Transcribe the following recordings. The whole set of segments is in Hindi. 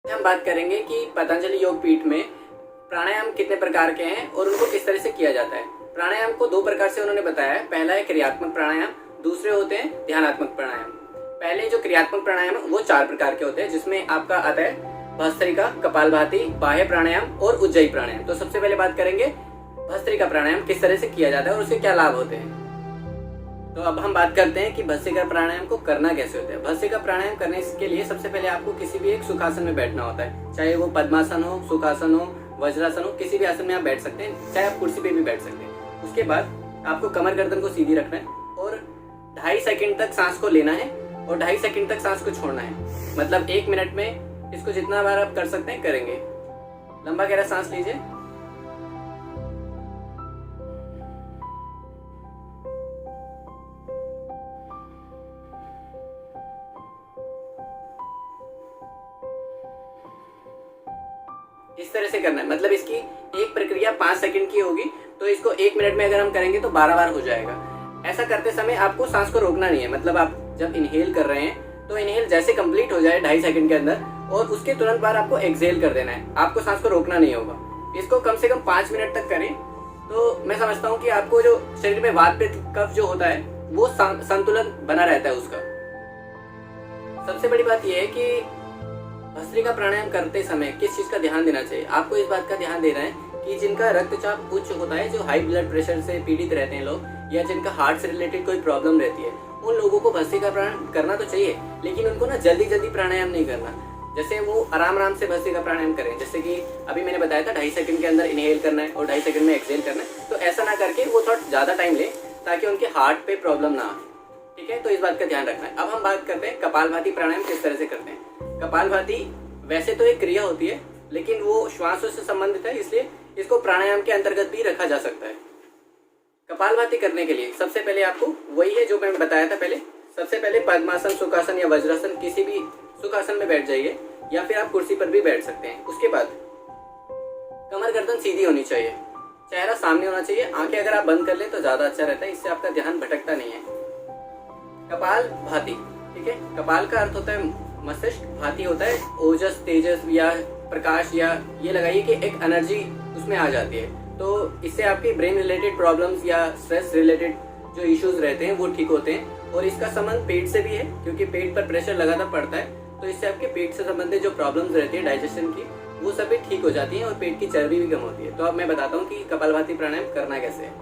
हम बात करेंगे कि पतंजलि योग पीठ में प्राणायाम कितने प्रकार के हैं और उनको किस तरह से किया जाता है। प्राणायाम को दो प्रकार से उन्होंने बताया है। पहला है क्रियात्मक प्राणायाम, दूसरे होते हैं ध्यानात्मक प्राणायाम। पहले जो क्रियात्मक प्राणायाम है वो 4 प्रकार के होते हैं, जिसमें आपका आता है भस्त्रिका, कपालभाति, बाह्य प्राणायाम और उज्जयी प्राणायाम। तो सबसे पहले बात करेंगे भस्त्रिका प्राणायाम किस तरह से किया जाता है और उसके क्या लाभ होते हैं। तो अब हम बात करते हैं कि भस्त्रिका प्राणायाम को करना कैसे होता है। भस्त्रिका प्राणायाम करने के लिए सबसे पहले आपको किसी भी एक सुखासन में बैठना होता है, चाहे वो पद्मासन हो, सुखासन हो, वज्रासन हो, किसी भी आसन में आप बैठ सकते हैं, चाहे आप कुर्सी पे भी बैठ सकते हैं। उसके बाद आपको कमर गर्दन को सीधी रखना है और 2.5 सेकंड तक सांस को लेना है और 2.5 सेकंड तक सांस को छोड़ना है। मतलब 1 मिनट में इसको जितना बार आप कर सकते हैं करेंगे। लंबा गहरा सांस लीजिए। इस तरह से करना है। मतलब इसकी एक प्रक्रिया 5 सेकंड की होगी, तो इसको 1 मिनट में अगर हम करेंगे तो 12 बार हो जाएगा। ऐसा करते समय आपको सांस को रोकना नहीं है। मतलब आप जब इनहेल कर रहे हैं तो इनहेल जैसे कंप्लीट हो जाए 2.5 सेकंड के अंदर और उसके तुरंत बाद आपको एक्सहेल कर देना है। आपको सांस को रोकना नहीं होगा। इसको कम से कम 5 मिनट तक करें तो मैं समझता हूँ कि आपको जो शरीर में वात पित्त कफ जो होता है वो संतुलन बना रहता है उसका। सबसे बड़ी बात यह है कि भस्त्रिका प्राणायाम करते समय किस चीज का ध्यान देना चाहिए। आपको इस बात का ध्यान देना है कि जिनका रक्तचाप उच्च होता है, जो हाई ब्लड प्रेशर से पीड़ित रहते हैं लोग, या जिनका हार्ट से रिलेटेड कोई प्रॉब्लम रहती है, उन लोगों को भस्त्रिका प्राणायाम करना तो चाहिए, लेकिन उनको ना जल्दी जल्दी प्राणायाम नहीं करना। जैसे वो आराम आराम से भस्त्रिका प्राणायाम करें। जैसे कि अभी मैंने बताया था 2.5 सेकंड के अंदर इनहेल करना है और 2.5 सेकंड में एक्सहेल करना है। तो ऐसा ना करके वो थोड़ा ज्यादा टाइम ले ताकि उनके हार्ट पे प्रॉब्लम ना आए। ठीक है, तो इस बात का ध्यान रखना है। अब हम बात करते हैं कपालभाति प्राणायाम किस तरह से करते हैं। कपालभाति वैसे तो एक क्रिया होती है, लेकिन वो श्वासों से संबंधित है, इसलिए इसको प्राणायाम के अंतर्गत भी रखा जा सकता है। कपालभाति करने के लिए सबसे पहले आपको वही है जो मैंने बताया था पहले। सबसे पहले पद्मासन, सुखासन या वज्रासन, किसी भी सुखासन में बैठ जाइए या फिर आप कुर्सी पर भी बैठ सकते हैं। उसके बाद कमर गर्दन सीधी होनी चाहिए, चेहरा सामने होना चाहिए। आंखें अगर आप बंद कर लें तो ज्यादा अच्छा रहता है, इससे आपका ध्यान भटकता नहीं है। कपाल भाति, ठीक है, कपाल का अर्थ होता है मस्तिष्क, भाति होता है ओजस, तेजस या प्रकाश, या ये लगाइए कि एक एनर्जी उसमें आ जाती है। तो इससे आपके ब्रेन रिलेटेड प्रॉब्लम्स या स्ट्रेस रिलेटेड जो इश्यूज रहते हैं वो ठीक होते हैं। और इसका संबंध पेट से भी है, क्योंकि पेट पर प्रेशर लगातार पड़ता है, तो इससे आपके पेट से संबंधित जो प्रॉब्लम्स रहती है डाइजेशन की, वो सभी ठीक हो जाती हैं और पेट की चर्बी भी कम होती है। तो अब मैं बताता हूँ कि कपालभाति प्राणायाम करना कैसे है।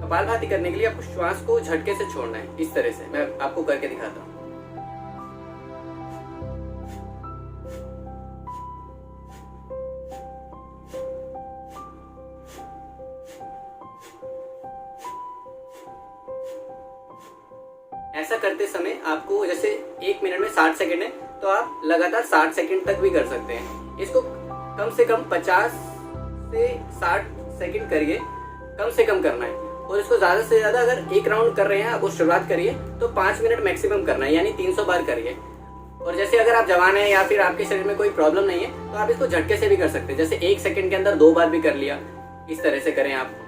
कपालभाति करने के लिए आपको श्वास को झटके से छोड़ना है। इस तरह से मैं आपको करके दिखाता हूँ। ऐसा करते समय आपको, जैसे 1 मिनट में 60 सेकंड है, तो आप लगातार 60 सेकंड तक भी कर सकते हैं। इसको कम से कम 50 से 60 सेकंड करिए, कम से कम करना है। और इसको ज्यादा से ज्यादा अगर 1 राउंड कर रहे हैं आप, वो शुरुआत करिए तो 5 मिनट मैक्सिमम करना है, यानी 300 बार करिए। और जैसे अगर आप जवान हैं या फिर आपके शरीर में कोई प्रॉब्लम नहीं है तो आप इसको झटके से भी कर सकते हैं। जैसे 1 सेकंड के अंदर 2 बार भी कर लिया, इस तरह से करें आप।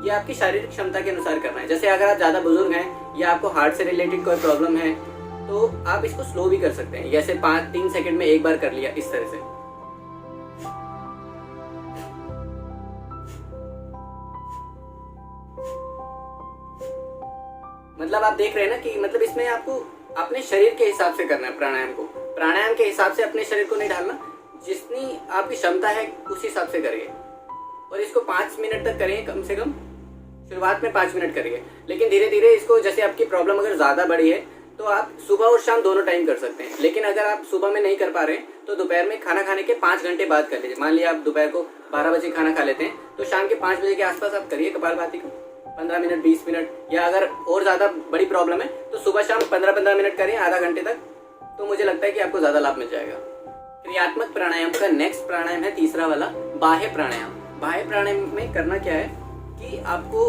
ये आपकी शारीरिक क्षमता के अनुसार करना है। जैसे अगर आप ज्यादा बुजुर्ग हैं या आपको हार्ट से रिलेटेड कोई प्रॉब्लम है तो आप इसको स्लो भी कर सकते हैं। जैसे 3 सेकंड में 1 बार कर लिया, इस तरह से। मतलब आप देख रहे हैं ना कि मतलब इसमें आपको अपने शरीर के हिसाब से करना है प्राणायाम को। प्राणायाम के हिसाब से अपने शरीर को नहीं ढालना, जितनी आपकी क्षमता है उस हिसाब से करिए। और इसको 5 मिनट तक करिए कम से कम। शुरुआत में 5 मिनट करिए, लेकिन धीरे धीरे इसको, जैसे आपकी प्रॉब्लम अगर ज्यादा बड़ी है तो आप सुबह और शाम दोनों टाइम कर सकते हैं। लेकिन अगर आप सुबह में नहीं कर पा रहे हैं तो दोपहर में खाना खाने के 5 घंटे बाद कर लीजिए। मान लिया आप दोपहर को 12 बजे खाना खा लेते हैं तो शाम के 5 बजे के आसपास आप करिए कपालभाति को 15 मिनट, 20 मिनट, या अगर और ज्यादा बड़ी प्रॉब्लम है तो सुबह शाम 15-15 मिनट करें, आधा घंटे तक। तो मुझे लगता है कि आपको ज्यादा लाभ मिल जाएगा। क्रियात्मक प्राणायाम का नेक्स्ट प्राणायाम है तीसरा वाला, बाह्य प्राणायाम। बाह्य प्राणायाम में करना क्या है कि आपको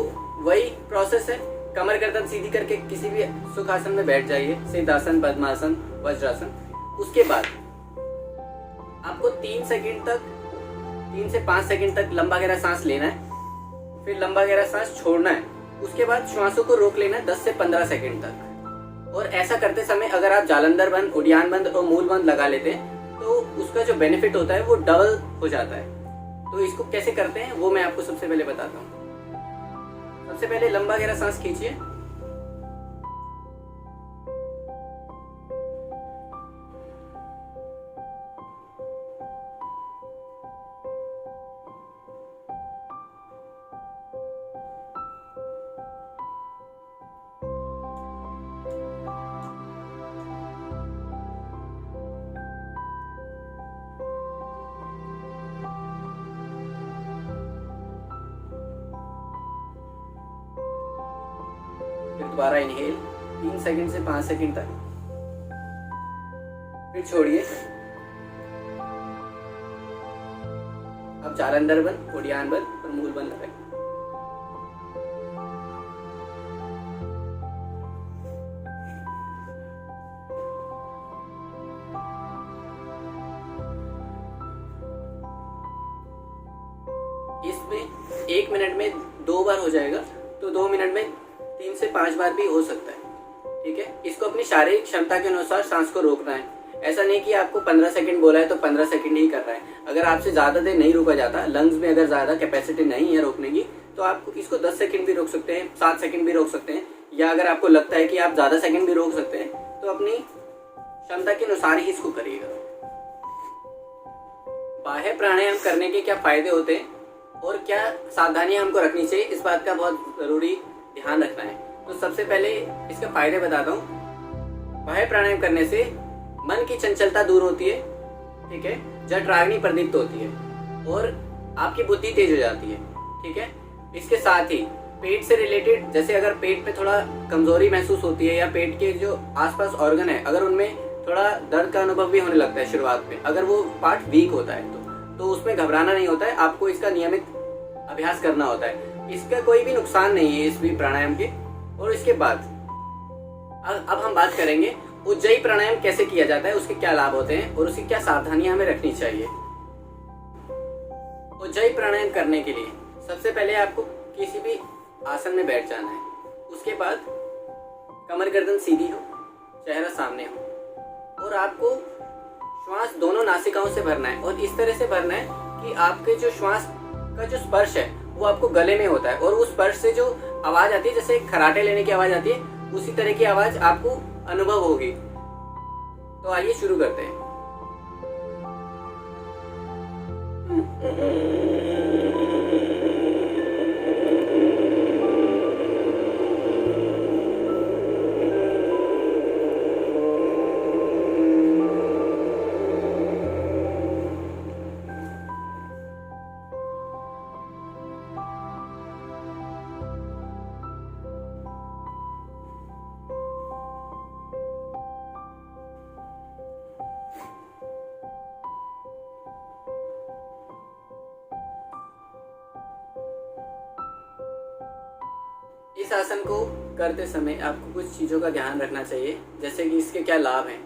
वही प्रोसेस है, कमर गर्दन सीधी करके किसी भी सुखासन में बैठ जाइए, सिद्धासन, पद्मासन, वज्रासन। उसके बाद आपको 3 से 5 सेकंड तक लंबा गहरा सांस लेना है, फिर लंबा गहरा सांस छोड़ना है। उसके बाद श्वासों को रोक लेना है 10 से 15 सेकंड तक। और ऐसा करते समय अगर आप जालंधर बंद, उड़ियान बंद और मूल बंद लगा लेते हैं तो उसका जो बेनिफिट होता है वो डबल हो जाता है। तो इसको कैसे करते हैं वो मैं आपको सबसे पहले बताता हूँ। सबसे पहले लंबा गहरा सांस खींचिए। फिर दोबारा इनहेल 3 सेकंड से 5 सेकंड तक, फिर छोड़िए। अब जालंधर बंद, उड़ियान बंद और मूल बंद लगाइए। इसमें 1 मिनट में 2 बार हो जाएगा, तो 2 मिनट में 3 से 5 बार भी हो सकता है। ठीक है, इसको अपनी शारीरिक क्षमता के अनुसार सांस को रोकना है। ऐसा नहीं कि आपको 15 सेकंड बोला है तो 15 सेकंड ही कर रहा है। अगर आपसे ज़्यादा देर नहीं रोका जाता, लंग्स में अगर ज़्यादा कैपेसिटी नहीं है रोकने की, तो आप इसको 10 सेकंड भी रोक सकते हैं, 7 सेकंड भी रोक सकते हैं, या अगर आपको लगता है कि आप ज़्यादा सेकंड भी रोक सकते हैं तो अपनी क्षमता के अनुसार ही इसको करिएगा। बाह्य प्राणायाम करने के क्या फायदे होते हैं और क्या सावधानियां हमको रखनी चाहिए, इस बात का बहुत ज़रूरी ध्यान रखना है। तो सबसे पहले इसके फायदे बताता हूँ। बाह्य प्राणायाम करने से मन की चंचलता दूर होती है, ठीक है, जठराग्नि प्रदीप्त होती है और आपकी बुद्धि तेज हो जाती है। ठीक है, इसके साथ ही पेट से रिलेटेड, जैसे अगर पेट में थोड़ा कमजोरी महसूस होती है या पेट के जो आसपास ऑर्गन है अगर उनमें थोड़ा दर्द का अनुभव भी होने लगता है शुरुआत में, अगर वो पार्ट वीक होता है तो उसमें घबराना नहीं होता है, आपको इसका नियमित अभ्यास करना होता है। इसका कोई भी नुकसान नहीं है इस भी प्राणायाम के। और इसके बाद अब हम बात करेंगे उज्जयी प्राणायाम कैसे किया जाता है, उसके क्या लाभ होते हैं और उसकी क्या सावधानियां हमें रखनी चाहिए। उज्जयी प्राणायाम करने के लिए सबसे पहले आपको किसी भी आसन में बैठ जाना है। उसके बाद कमर गर्दन सीधी हो, चेहरा सामने हो और आपको श्वास दोनों नासिकाओं से भरना है और इस तरह से भरना है कि आपके जो श्वास का जो स्पर्श है वो आपको गले में होता है और उस स्पर्श से जो आवाज आती है, जैसे खराटे लेने की आवाज आती है, उसी तरह की आवाज आपको अनुभव होगी। तो आइए शुरू करते हैं। इस आसन को करते समय आपको कुछ चीज़ों का ध्यान रखना चाहिए, जैसे कि इसके क्या लाभ हैं।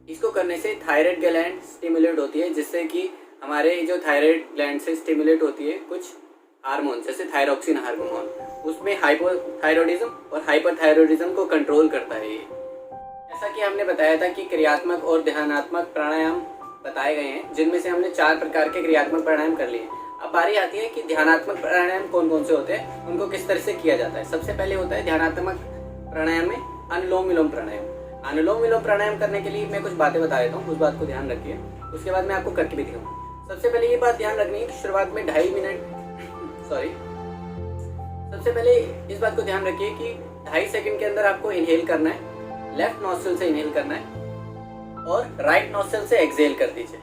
इसको करने से थायराइड ग्लैंड स्टिमुलेट होती है, जिससे कि हमारे जो थायराइड ग्लैंड से स्टिमुलेट होती है कुछ हार्मोन, जैसे थायरोक्सिन हार्मोन, उसमें हाइपोथायरॉयडिज्म और हाइपरथायरॉयडिज्म को कंट्रोल करता है ये। जैसा कि हमने बताया था कि क्रियात्मक और ध्यानात्मक प्राणायाम बताए गए हैं, जिनमें से हमने 4 प्रकार के क्रियात्मक प्राणायाम कर लिए। अब बारी आती है कि ध्यानात्मक प्राणायाम कौन कौन से होते हैं, उनको किस तरह से किया जाता है। सबसे पहले होता है ध्यानात्मक प्राणायाम में अनुलोम विलोम प्राणायाम। अनुलोम विलोम प्राणायाम करने के लिए मैं कुछ बातें बता देता हूँ, उस बात को ध्यान रखिए, उसके बाद मैं आपको करके भी दिखाऊंगा। सबसे पहले ये बात ध्यान रखनी है कि शुरुआत में 2.5 मिनट सबसे पहले इस बात को ध्यान रखिए कि 2.5 सेकंड के अंदर आपको इनहेल करना है, लेफ्ट नॉस्ट्रिल से इनहेल करना है और राइट नॉस्ट्रिल से एक्सहेल कर दीजिए।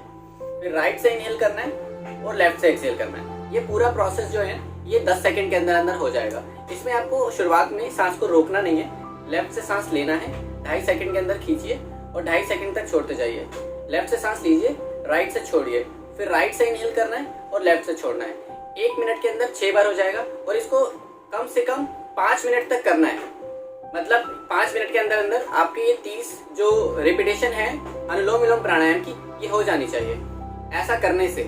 फिर राइट से इनहेल करना है और लेफ्ट से एक्सहेल करना है। ये पूरा प्रोसेस जो है ये 10 सेकंड के अंदर अंदर हो जाएगा। इसमें आपको शुरुआत में सांस को रोकना नहीं है, लेफ्ट से सांस लेना है, 2.5 सेकंड के अंदर खींचिए और 2.5 सेकंड तक छोड़ते जाइए। लेफ्ट से सांस लीजिए, राइट से छोड़िए, फिर राइट से इनहेल करना है और लेफ्ट से छोड़ना है। 1 मिनट के अंदर 6 बार हो जाएगा और इसको कम से कम 5 मिनट तक करना है। मतलब 5 मिनट के अंदर अंदर आपकी ये 30 जो रिपीटेशन है अनुलोम विलोम प्राणायाम की, ये हो जानी चाहिए। ऐसा करने से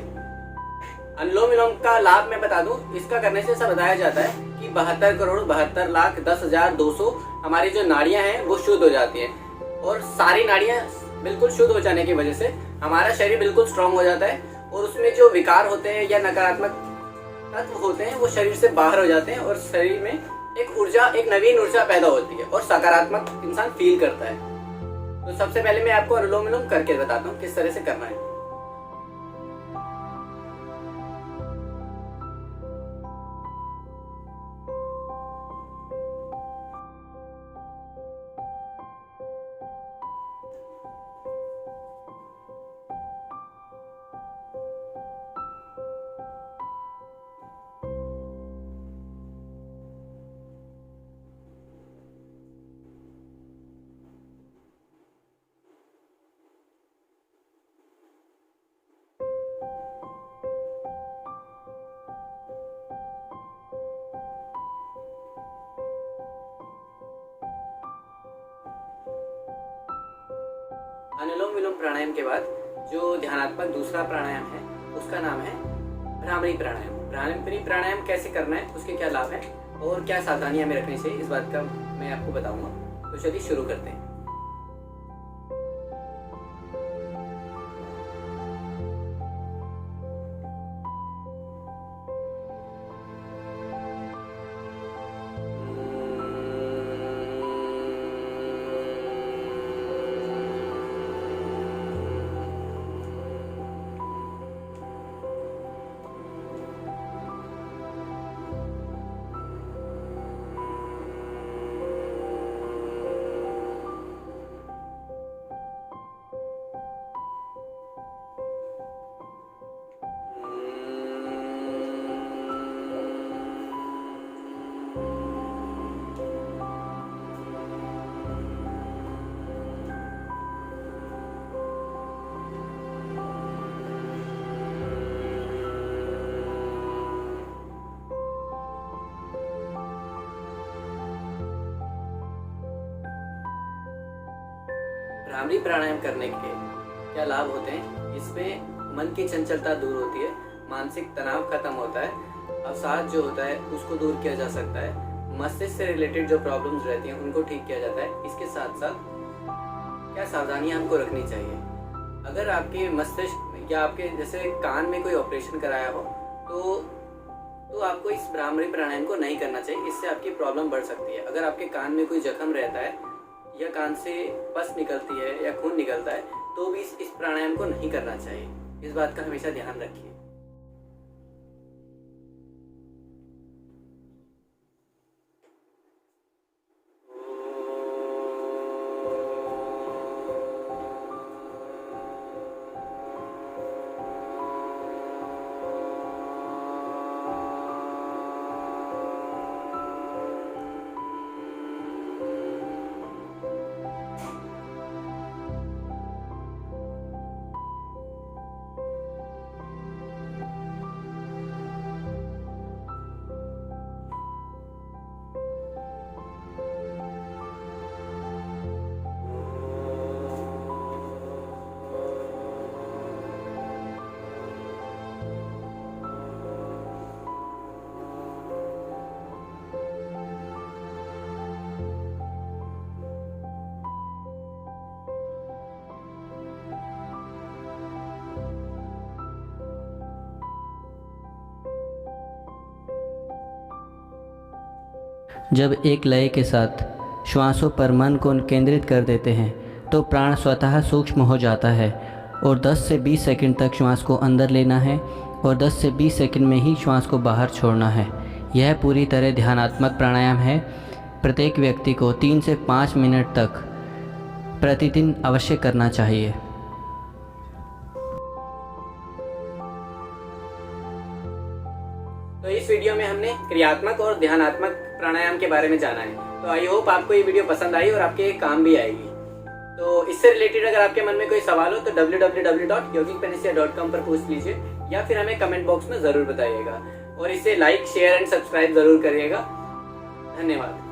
अनुलोम विलोम का लाभ मैं बता दूं, इसका करने से ऐसा बताया जाता है कि 72,72,10,200 हमारी जो नाड़ियां हैं वो शुद्ध हो जाती हैं और सारी नाड़ियां बिल्कुल शुद्ध हो जाने की वजह से हमारा शरीर बिल्कुल स्ट्रांग हो जाता है और उसमें जो विकार होते हैं या नकारात्मक तत्व होते हैं वो शरीर से बाहर हो जाते हैं और शरीर में एक नवीन ऊर्जा पैदा होती है और सकारात्मक इंसान फील करता है। तो सबसे पहले मैं आपको अनुलोम विलोम करके बताता हूँ किस तरह से करना है। अनुलोम विलोम प्राणायाम के बाद जो ध्यानात्मक दूसरा प्राणायाम है उसका नाम है भ्रामरी प्राणायाम। भ्रामरी प्राणायाम कैसे करना है, उसके क्या लाभ है और क्या सावधानियां हमें रखनी चाहिए, इस बात का मैं आपको बताऊंगा। तो चलिए शुरू करते हैं। भ्रामरी प्राणायाम करने के क्या लाभ होते हैं, इसमें मन की चंचलता दूर होती है, मानसिक तनाव खत्म होता है, अवसाद जो होता है उसको दूर किया जा सकता है, मस्तिष्क से रिलेटेड जो प्रॉब्लम्स रहती हैं उनको ठीक किया जाता है। इसके साथ साथ क्या सावधानियां हमको रखनी चाहिए, अगर आपके मस्तिष्क या आपके जैसे कान में कोई ऑपरेशन कराया हो तो आपको इस भ्रामरी प्राणायाम को नहीं करना चाहिए, इससे आपकी प्रॉब्लम बढ़ सकती है। अगर आपके कान में कोई जख्म रहता है या कान से पस निकलती है या खून निकलता है तो भी इस प्राणायाम को नहीं करना चाहिए। इस बात का हमेशा ध्यान रखिए। जब एक लय के साथ श्वासों पर मन को केंद्रित कर देते हैं तो प्राण स्वतः सूक्ष्म हो जाता है और 10 से 20 सेकंड तक श्वास को अंदर लेना है और 10 से 20 सेकंड में ही श्वास को बाहर छोड़ना है। यह पूरी तरह ध्यानात्मक प्राणायाम है। प्रत्येक व्यक्ति को 3 से 5 मिनट तक प्रतिदिन अवश्य करना चाहिए। तो इस वीडियो में हमने क्रियात्मक और ध्यानात्मक प्राणायाम के बारे में जाना है। तो आई होप आपको ये वीडियो पसंद आई और आपके काम भी आएगी। तो इससे रिलेटेड अगर आपके मन में कोई सवाल हो तो www.yogicpanacea.com पर पूछ लीजिए या फिर हमें कमेंट बॉक्स में ज़रूर बताइएगा और इसे लाइक, शेयर एंड सब्सक्राइब ज़रूर करिएगा। धन्यवाद।